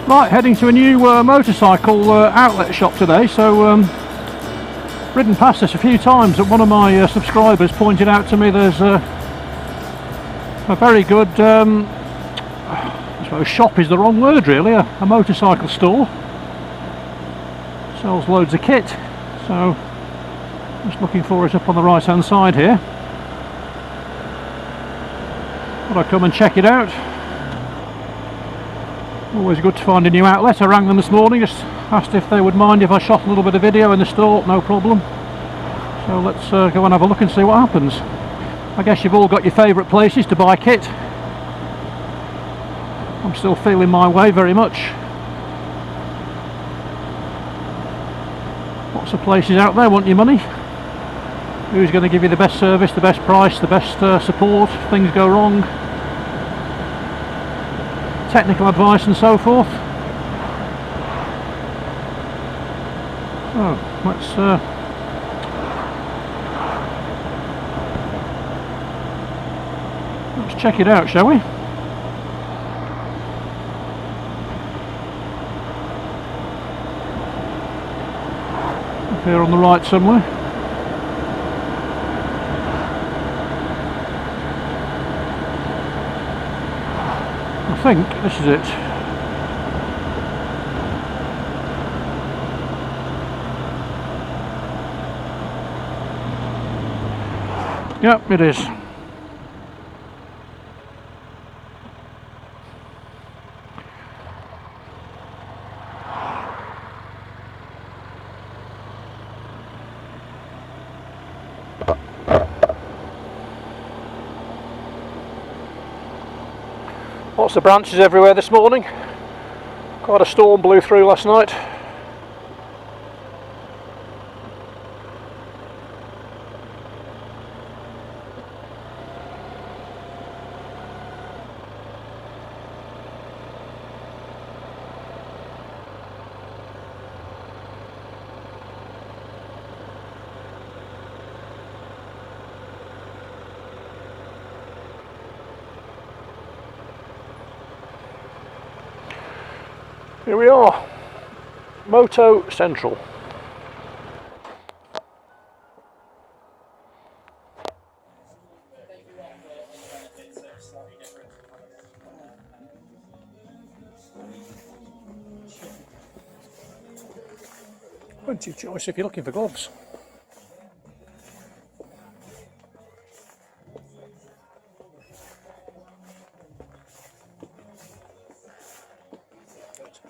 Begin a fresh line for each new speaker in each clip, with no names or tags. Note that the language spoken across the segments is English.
Right, heading to a new motorcycle outlet shop today, so ridden past this a few times, and one of my subscribers pointed out to me there's a very good, I suppose shop is the wrong word really, a motorcycle store. Sells loads of kit, so just looking for it up on the right hand side here. Thought I'd come and check it out. Always good to find a new outlet. I rang them this morning, just asked if they would mind if I shot a little bit of video in the store. No problem. So let's go and have a look and see what happens. I guess you've all got your favourite places to buy kit. I'm still feeling my way very much. Lots of places out there want your money. Who's going to give you the best service, the best price, the best support if things go wrong? Technical advice and so forth. So let's check it out, shall we? Up here on the right somewhere. I think this is it. Yep, it is. Lots of branches everywhere this morning. Quite a storm blew through last night. Here we are, MotoCentral. Plenty of choice if you're looking for gloves.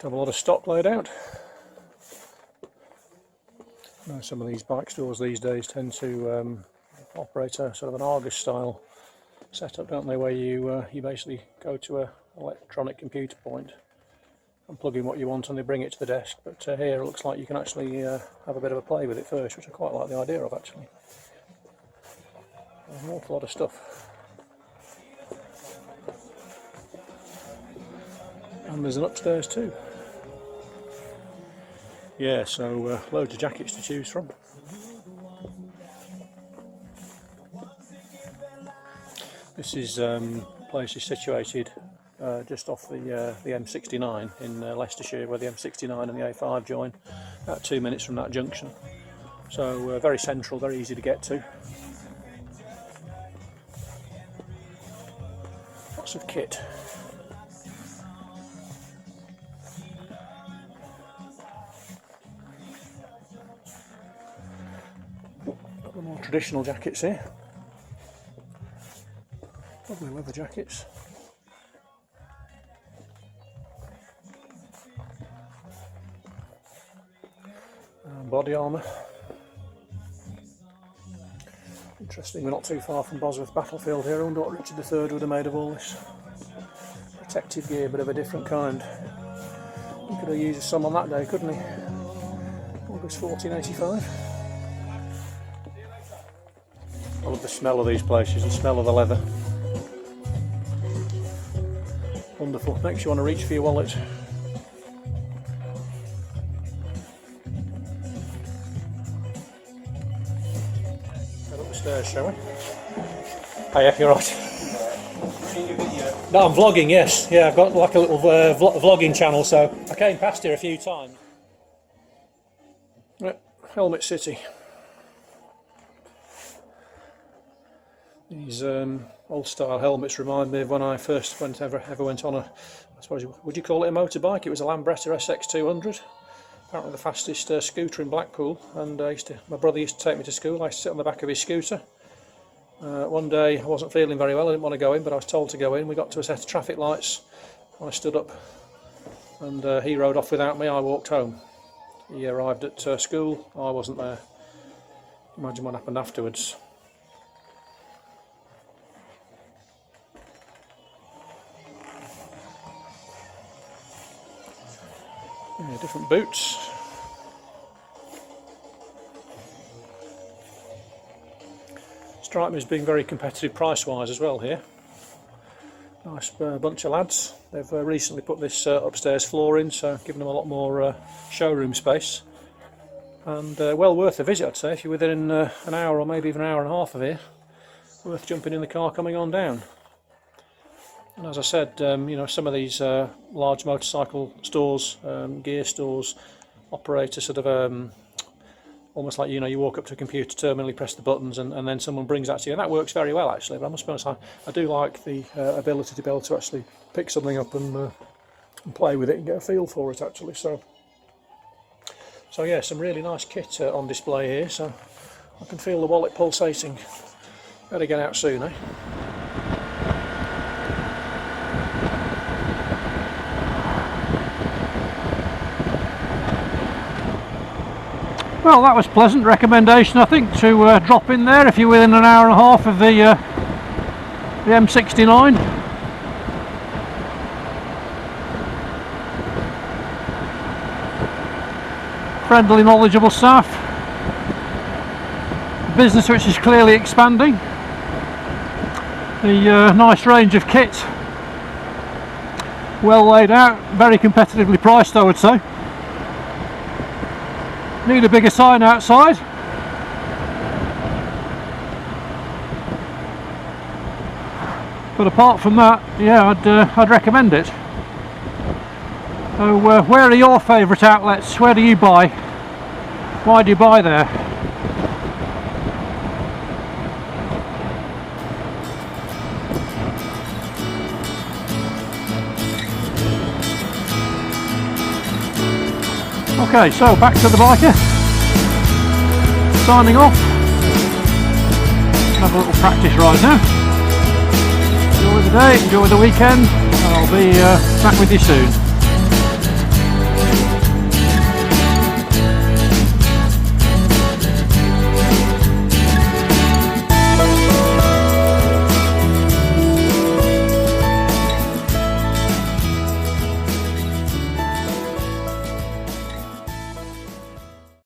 Have a lot of stock laid out. Now, some of these bike stores these days tend to operate a sort of an Argus style setup, don't they, where you basically go to an electronic computer point and plug in what you want and they bring it to the desk. But here it looks like you can actually have a bit of a play with it first, which I quite like the idea of actually. There's an awful lot of stuff. And there's an upstairs too. Yeah, so loads of jackets to choose from. This place is situated just off the M69 in Leicestershire, where the M69 and the A5 join, about 2 minutes from that junction. So very central, very easy to get to. Lots of kit. The more traditional jackets here. Lovely leather jackets. And body armour. Interesting, we're not too far from Bosworth battlefield here. I wonder what Richard III would have made of all this protective gear, but of a different kind. He could have used some on that day, couldn't he? August 1485. I love the smell of these places, the smell of the leather. Wonderful, makes you want to reach for your wallet. Head up the stairs, shall we? Oh yeah, you're right. No, I'm vlogging, yes. Yeah, I've got like a little vlogging channel, so I came past here a few times. Right, Helmet City. These old style helmets remind me of when I first ever went on a, I suppose, would you call it a motorbike? It was a Lambretta SX200. Apparently the fastest scooter in Blackpool, and my brother used to take me to school. I used to sit on the back of his scooter. One day I wasn't feeling very well, I didn't want to go in, but I was told to go in. We got to a set of traffic lights, I stood up, and he rode off without me. I walked home. He arrived at school, I wasn't there. Imagine what happened afterwards. Yeah, different boots. Strike me as being very competitive price-wise as well here. Nice bunch of lads. They've recently put this upstairs floor in, so giving them a lot more showroom space. And well worth a visit, I'd say, if you're within an hour or maybe even an hour and a half of here. Worth jumping in the car coming on down. And as I said, you know, some of these large motorcycle stores, gear stores, operate a sort of almost like, you know, you walk up to a computer terminal, you press the buttons, and then someone brings that to you, and that works very well actually. But I must be honest, I do like the ability to be able to actually pick something up and play with it and get a feel for it actually. So yeah, some really nice kit on display here. So I can feel the wallet pulsating. Better get out soon, eh?
Well, that was pleasant recommendation, I think, to drop in there if you're within an hour and a half of the M69. Friendly, knowledgeable staff. Business which is clearly expanding. The nice range of kit. Well laid out, very competitively priced, I would say. Need a bigger sign outside. But apart from that, yeah, I'd recommend it. So where are your favourite outlets? Where do you buy? Why do you buy there? Okay, so back to the biker. Signing off. Have a little practice ride now. Enjoy the day, enjoy the weekend, and I'll be back with you soon.